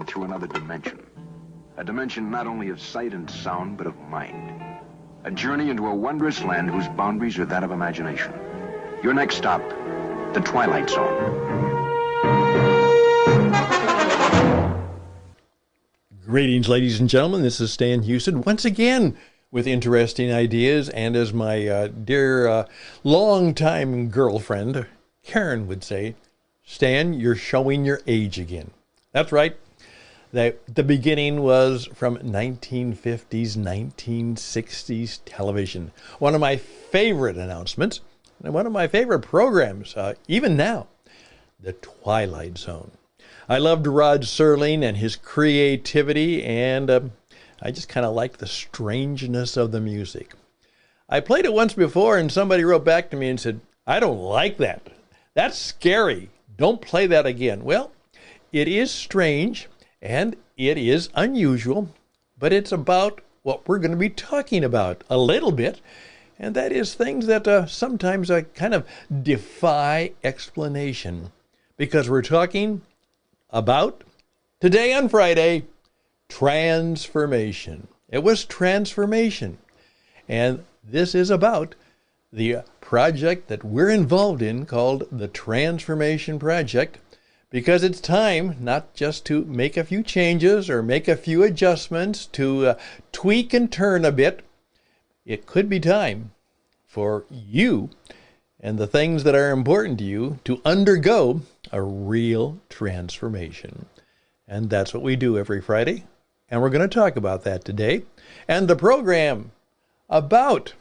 and through another dimension. A dimension not only of sight and sound, but of mind. A journey into a wondrous land whose boundaries are that of imagination. Your next stop, the Twilight Zone. Greetings, ladies and gentlemen. This is Stan Houston once again with interesting ideas, and as my dear longtime girlfriend Karen would say, Stan, you're showing your age again. That's right. The beginning was from 1950s, 1960s television. One of my favorite announcements and one of my favorite programs, even now, The Twilight Zone. I loved Rod Serling and his creativity, and I just kind of liked the strangeness of the music. I played it once before, and somebody wrote back to me and said, I don't like that. That's scary. Don't play that again. Well, it is strange, and it is unusual, but it's about what we're going to be talking about a little bit, and that is things that sometimes kind of defy explanation, because we're talking about, today on Friday, transformation. It was transformation. And this is about the project that we're involved in called the Transformation Project, because it's time not just to make a few changes or make a few adjustments, to tweak and turn a bit. It could be time for you and the things that are important to you to undergo a real transformation. And that's what we do every Friday. And we're going to talk about that today. And the program about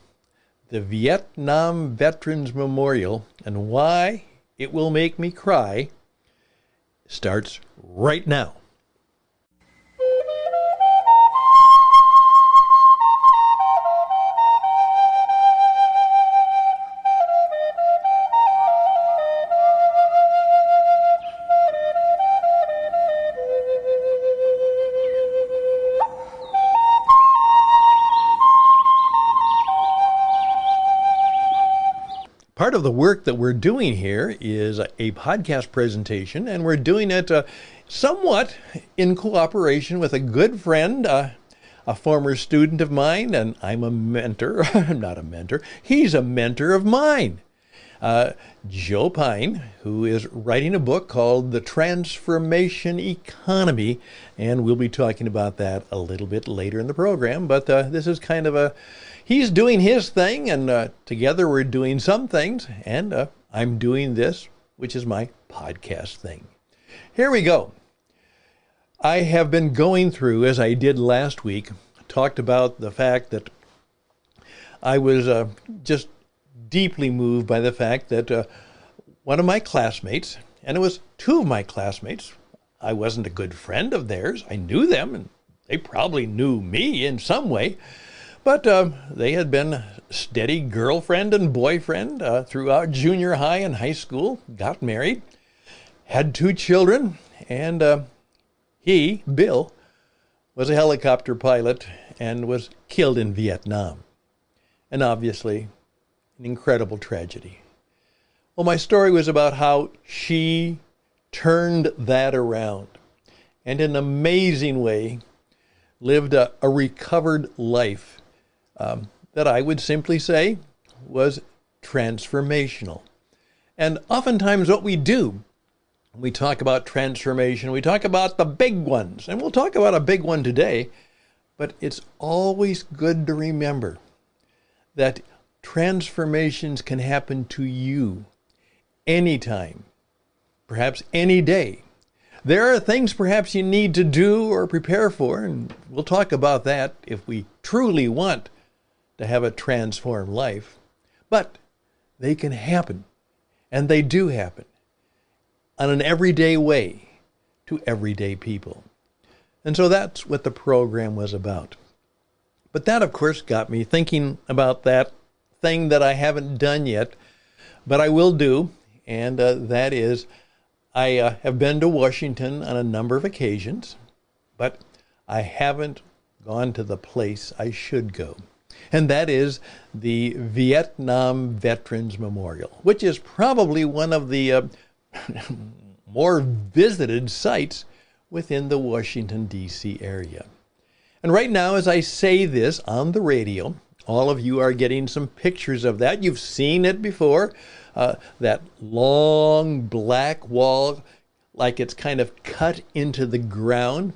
the Vietnam Veterans Memorial and why it will make me cry starts right now. Part of the work that we're doing here is a podcast presentation, and we're doing it somewhat in cooperation with a good friend, a former student of mine, and I'm a mentor. I'm not a mentor. He's a mentor of mine. Joe Pine, who is writing a book called The Transformation Economy, and we'll be talking about that a little bit later in the program, but this is kind of he's doing his thing, and together we're doing some things, and I'm doing this, which is my podcast thing. Here we go. I have been going through, as I did last week, talked about the fact that I was just deeply moved by the fact that one of my classmates, and it was two of my classmates, I wasn't a good friend of theirs. I knew them, and they probably knew me in some way. But they had been steady girlfriend and boyfriend throughout junior high and high school, got married, had two children, and he, Bill, was a helicopter pilot and was killed in Vietnam. And obviously, an incredible tragedy. Well, my story was about how she turned that around and in an amazing way lived a recovered life that I would simply say was transformational. And oftentimes what we do, when we talk about transformation, we talk about the big ones, and we'll talk about a big one today, but it's always good to remember that transformations can happen to you anytime, perhaps any day. There are things perhaps you need to do or prepare for, and we'll talk about that if we truly want to have a transformed life. But they can happen, and they do happen, on an everyday way to everyday people. And so that's what the program was about. But that, of course, got me thinking about that thing that I haven't done yet, but I will do, and that is I have been to Washington on a number of occasions, but I haven't gone to the place I should go. And that is the Vietnam Veterans Memorial, which is probably one of the more visited sites within the Washington, D.C. area. And right now, as I say this on the radio, all of you are getting some pictures of that. You've seen it before, that long black wall, like it's kind of cut into the ground.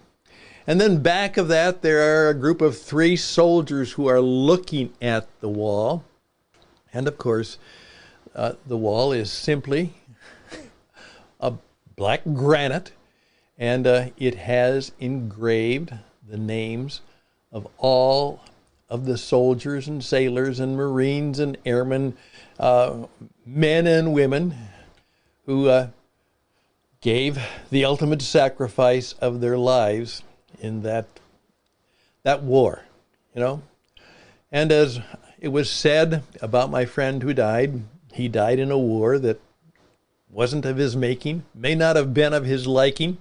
And then back of that, there are a group of 3 soldiers who are looking at the wall. And of course, the wall is simply a black granite, and it has engraved the names of all of the soldiers and sailors and Marines and airmen, men and women who gave the ultimate sacrifice of their lives in that war, you know. And as it was said about my friend who died, he died in a war that wasn't of his making, may not have been of his liking,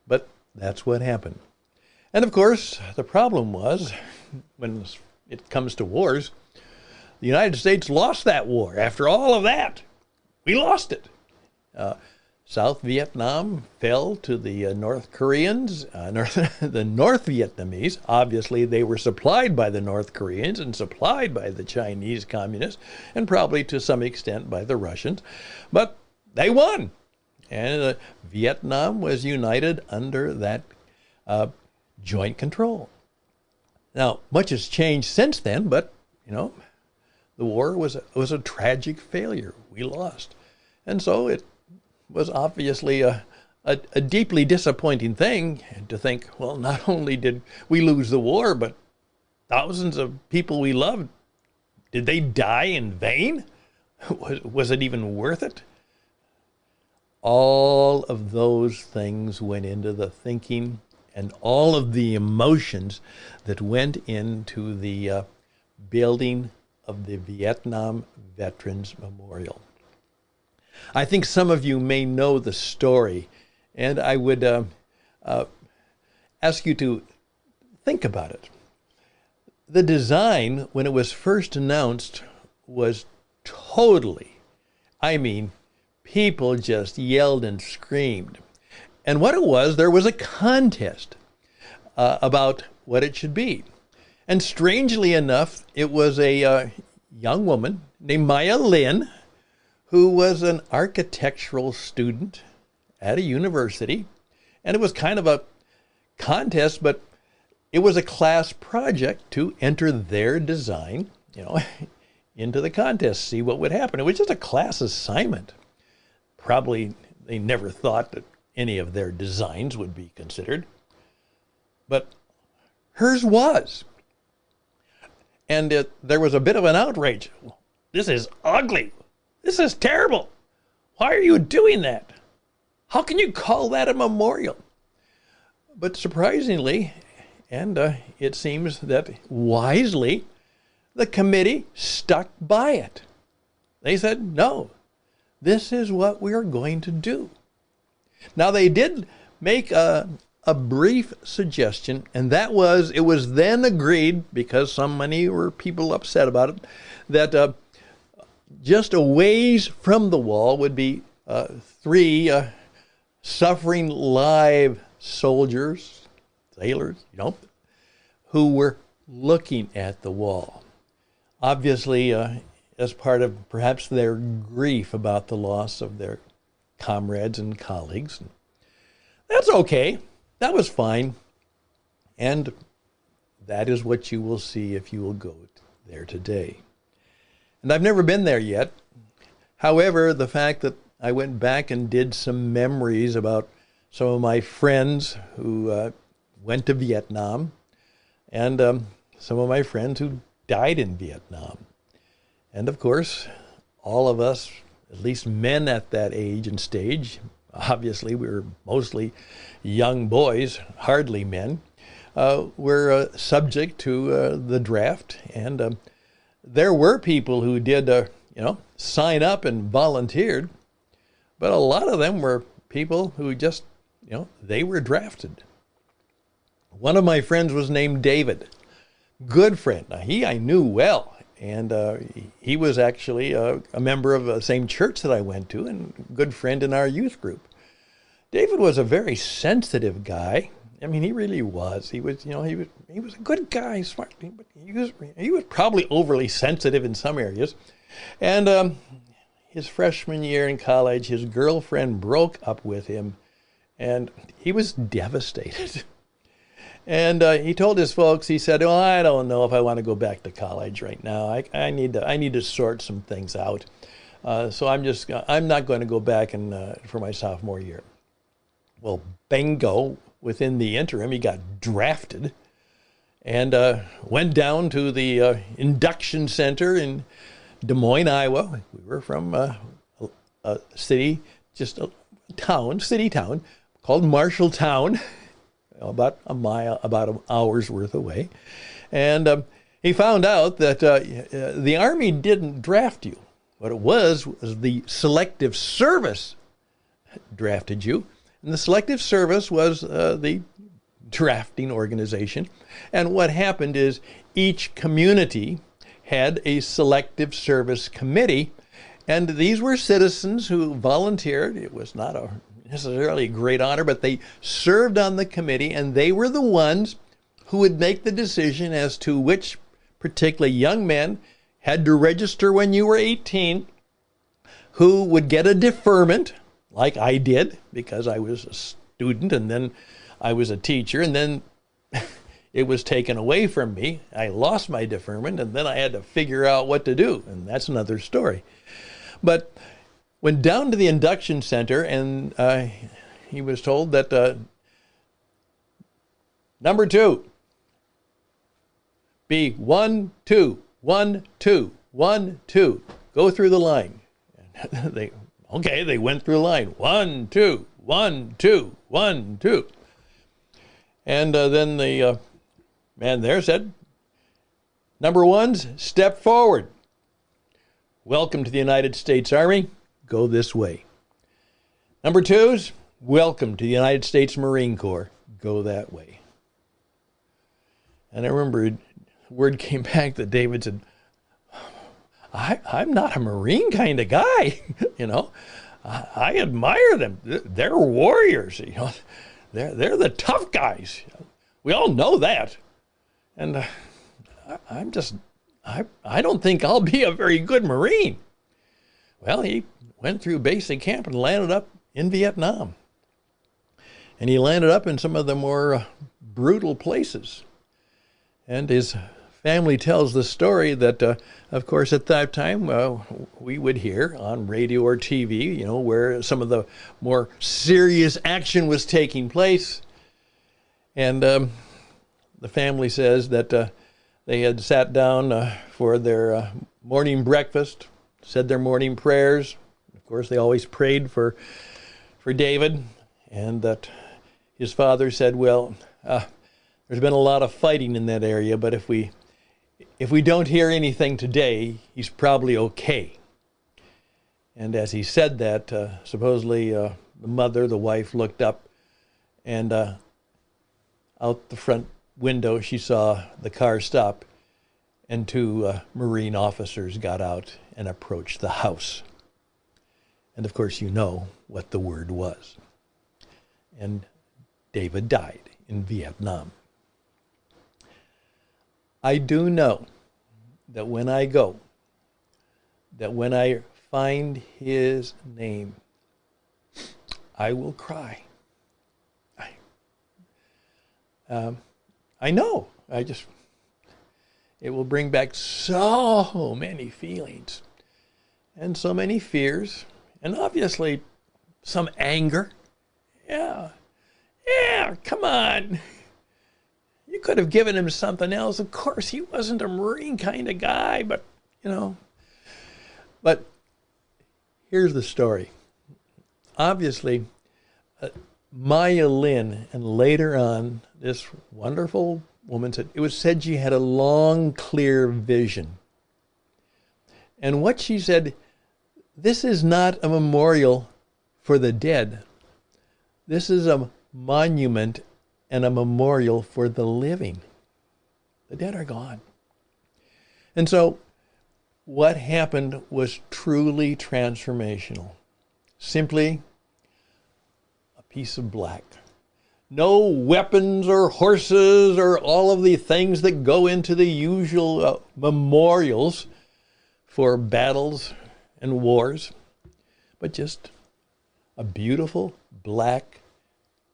but that's what happened. And of course, the problem was, when it comes to wars, the United States lost that war. After all of that, we lost it. South Vietnam fell to the North Koreans, the North Vietnamese. Obviously, they were supplied by the North Koreans and supplied by the Chinese communists, and probably to some extent by the Russians. But they won. And Vietnam was united under that joint control. Now, much has changed since then, but, you know, the war was a tragic failure. We lost. And so it was obviously a deeply disappointing thing to think, well, not only did we lose the war, but thousands of people we loved, did they die in vain? Was it even worth it? All of those things went into the thinking and all of the emotions that went into the building of the Vietnam Veterans Memorial. I think some of you may know the story, and I would ask you to think about it. The design, when it was first announced, was totally, I mean, people just yelled and screamed. And what it was, there was a contest about what it should be. And strangely enough, it was a young woman named Maya Lin, who was an architectural student at a university. And it was kind of a contest, but it was a class project to enter their design, you know, into the contest, see what would happen. It was just a class assignment. Probably they never thought that any of their designs would be considered. But hers was. And there was a bit of an outrage. This is ugly. This is terrible. Why are you doing that? How can you call that a memorial? But surprisingly, and it seems that wisely, the committee stuck by it. They said, no, this is what we're going to do. Now, they did make a brief suggestion, and that was, it was then agreed, because so many were people upset about it, that just a ways from the wall would be 3 suffering live soldiers, sailors, you know, who were looking at the wall. Obviously, as part of perhaps their grief about the loss of their comrades and colleagues. That's okay. That was fine. And that is what you will see if you will go there today. And I've never been there yet. However, the fact that I went back and did some memories about some of my friends who went to Vietnam, and some of my friends who died in Vietnam. And of course, all of us, at least men at that age and stage, obviously we were mostly young boys, hardly men, were subject to the draft. And there were people who did, sign up and volunteered, but a lot of them were people who just, they were drafted. One of my friends was named David, good friend. Now, I knew well. And he was actually a member of the same church that I went to and good friend in our youth group. David was a very sensitive guy. I mean, he really was. He was, he was a good guy, smart, but he was probably overly sensitive in some areas. And his freshman year in college, his girlfriend broke up with him, and he was devastated. And he told his folks, he said, "Well, I don't know if I want to go back to college right now. I need to sort some things out. So I'm not going to go back for my sophomore year." Well, bingo! Within the interim, he got drafted and went down to the induction center in Des Moines, Iowa. We were from a city, just a city town called Marshalltown, about an hour's worth away. And he found out that the Army didn't draft you. What it was the Selective Service drafted you. And the Selective Service was the drafting organization. And what happened is each community had a Selective Service committee. And these were citizens who volunteered. It was not necessarily a great honor, but they served on the committee, and they were the ones who would make the decision as to which particular young men had to register when you were 18, who would get a deferment, like I did, because I was a student and then I was a teacher, and then it was taken away from me. I lost my deferment, and then I had to figure out what to do, and that's another story. But went down to the induction center, and he was told that number 2, be 1, 2, 1, 2, 1, 2. Go through the line. They went through the line. 1, 2, 1, 2, 1, 2. And then the man there said, "Number 1s, step forward. Welcome to the United States Army. Go this way. Number 2s, welcome to the United States Marine Corps. Go that way." And I remember word came back that David said, I'm not a Marine kind of guy, I admire them. They're warriors, They're the tough guys. We all know that. And I don't think I'll be a very good Marine. Well, he went through basic camp and landed up in Vietnam. And he landed up in some of the more brutal places. And his family tells the story that, of course, at that time, we would hear on radio or TV, where some of the more serious action was taking place. And the family says that they had sat down for their morning breakfast, said their morning prayers. Of course, they always prayed for David, and that his father said, "Well, there's been a lot of fighting in that area, but if we don't hear anything today, he's probably okay." And as he said that, supposedly the wife, looked up, and out the front window she saw the car stop, and 2 Marine officers got out and approached the house. And of course, you know what the word was. And David died in Vietnam. I do know that when I go, that when I find his name, I will cry. I know. It will bring back so many feelings and so many fears, and obviously some anger. Yeah, come on. You could have given him something else. Of course, he wasn't a Marine kind of guy, but, But here's the story. Obviously, Maya Lin, and later on, this wonderful woman said, it was said she had a long, clear vision. And what she said, this is not a memorial for the dead. This is a monument and a memorial for the living. The dead are gone. And so what happened was truly transformational. Simply, a piece of black. No weapons or horses or all of the things that go into the usual memorials for battles and wars, but just a beautiful black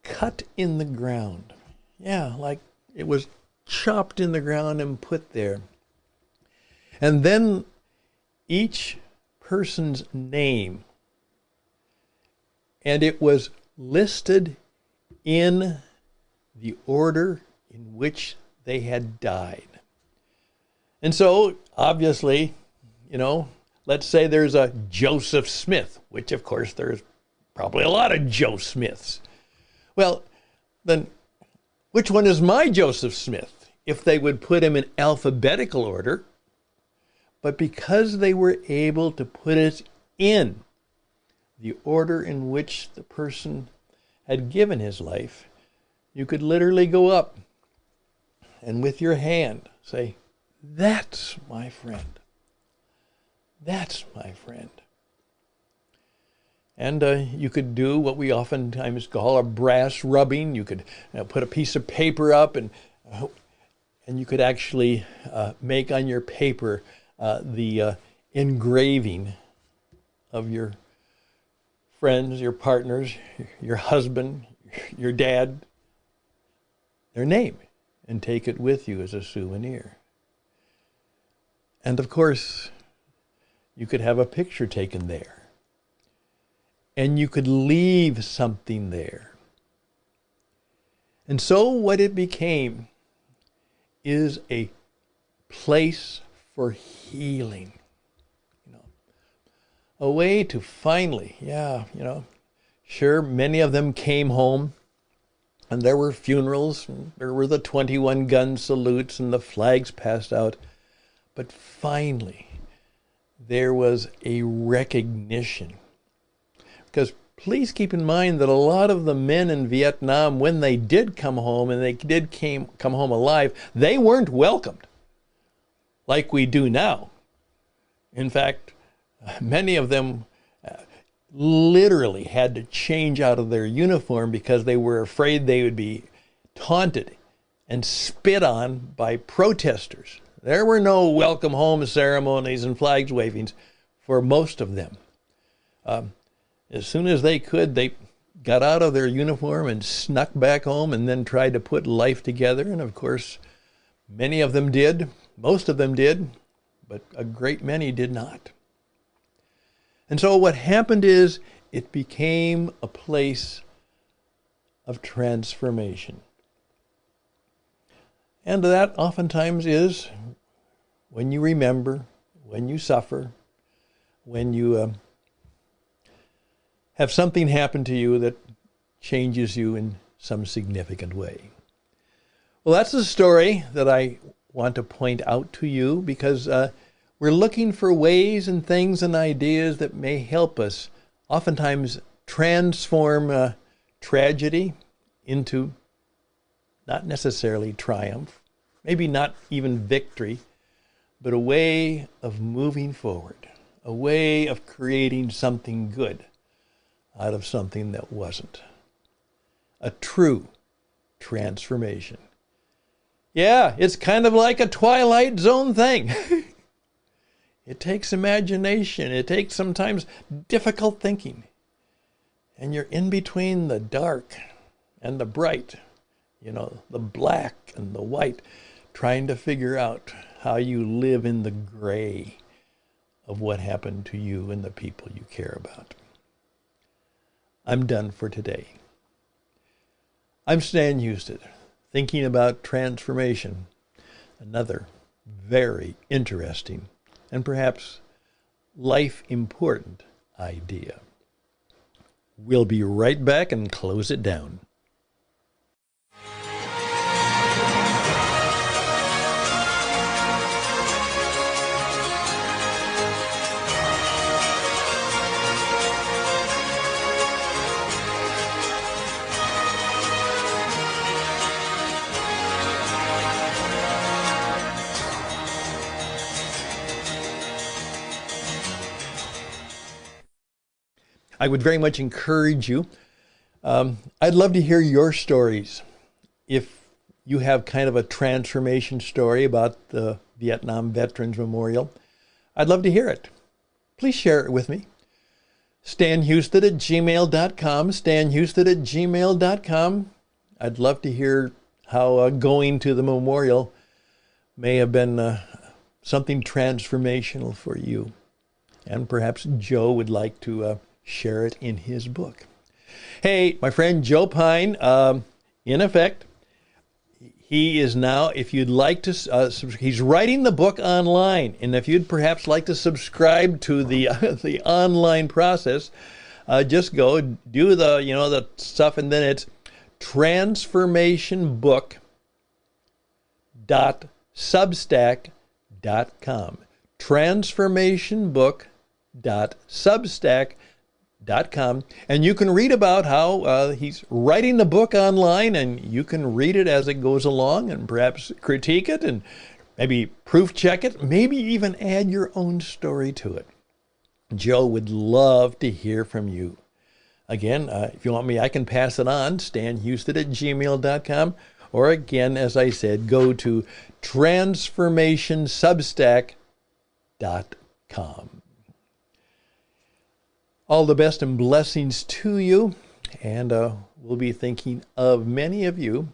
cut in the ground. Yeah, like it was chopped in the ground and put there. And then each person's name, and it was listed in the order in which they had died. And so, obviously, let's say there's a Joseph Smith, which of course there's probably a lot of Joe Smiths. Well, then which one is my Joseph Smith? If they would put him in alphabetical order, but because they were able to put it in the order in which the person had given his life, you could literally go up and with your hand say, "That's my friend. That's my friend." And you could do what we oftentimes call a brass rubbing. You could put a piece of paper up, and you could actually make on your paper the engraving of your friends, your partners, your husband, your dad, their name, and take it with you as a souvenir. And of course, you could have a picture taken there. And you could leave something there. And so what it became is a place for healing. A way to finally, sure, many of them came home, and there were funerals, and there were the 21 gun salutes, and the flags passed out. But finally, there was a recognition. Because please keep in mind that a lot of the men in Vietnam, when they did come home, and they did come home alive, they weren't welcomed like we do now. In fact, many of them literally had to change out of their uniform because they were afraid they would be taunted and spit on by protesters. There were no welcome home ceremonies and flags wavings for most of them. As soon as they could, they got out of their uniform and snuck back home and then tried to put life together. And of course, many of them did. Most of them did, but a great many did not. And so what happened is it became a place of transformation. And that oftentimes is when you remember, when you suffer, when you have something happen to you that changes you in some significant way. Well, that's the story that I want to point out to you because we're looking for ways and things and ideas that may help us oftentimes transform tragedy into not necessarily triumph, maybe not even victory, but a way of moving forward, a way of creating something good out of something that wasn't. A true transformation. Yeah, it's kind of like a Twilight Zone thing. It takes imagination. It takes sometimes difficult thinking. And you're in between the dark and the bright, the black and the white, trying to figure out how you live in the gray of what happened to you and the people you care about. I'm done for today. I'm Stan Houston, thinking about transformation, another very interesting and perhaps life-important idea. We'll be right back and close it down. I would very much encourage you I'd love to hear your stories. If you have kind of a transformation story about the Vietnam Veterans Memorial, I'd love to hear it. Please share it with me. StanHouston@gmail.com, StanHouston@gmail.com. I'd love to hear how going to the memorial may have been something transformational for you. And perhaps Joe would like to share it in his book. Hey, my friend Joe Pine, in effect, he is now, if you'd like to, he's writing the book online. And if you'd perhaps like to subscribe to the the online process, just go do the stuff, and then it's transformationbook.substack.com. transformationbook.substack.com, and you can read about how he's writing the book online, and you can read it as it goes along and perhaps critique it and maybe proof check it, maybe even add your own story to it. Joe would love to hear from you. Again, if you want me, I can pass it on, stanhouston@gmail.com, or again, as I said, go to transformationsubstack.com. All the best and blessings to you, and we'll be thinking of many of you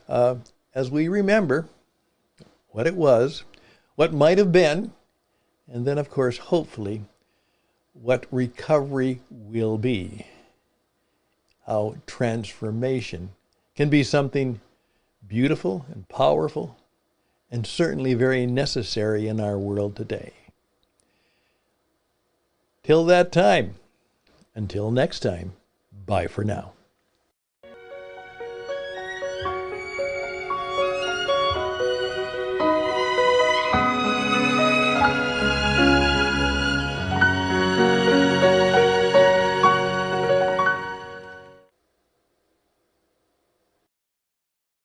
as we remember what it was, what might have been, and then, of course, hopefully, what recovery will be. How transformation can be something beautiful and powerful, and certainly very necessary in our world today. Till that time, until next time, bye for now.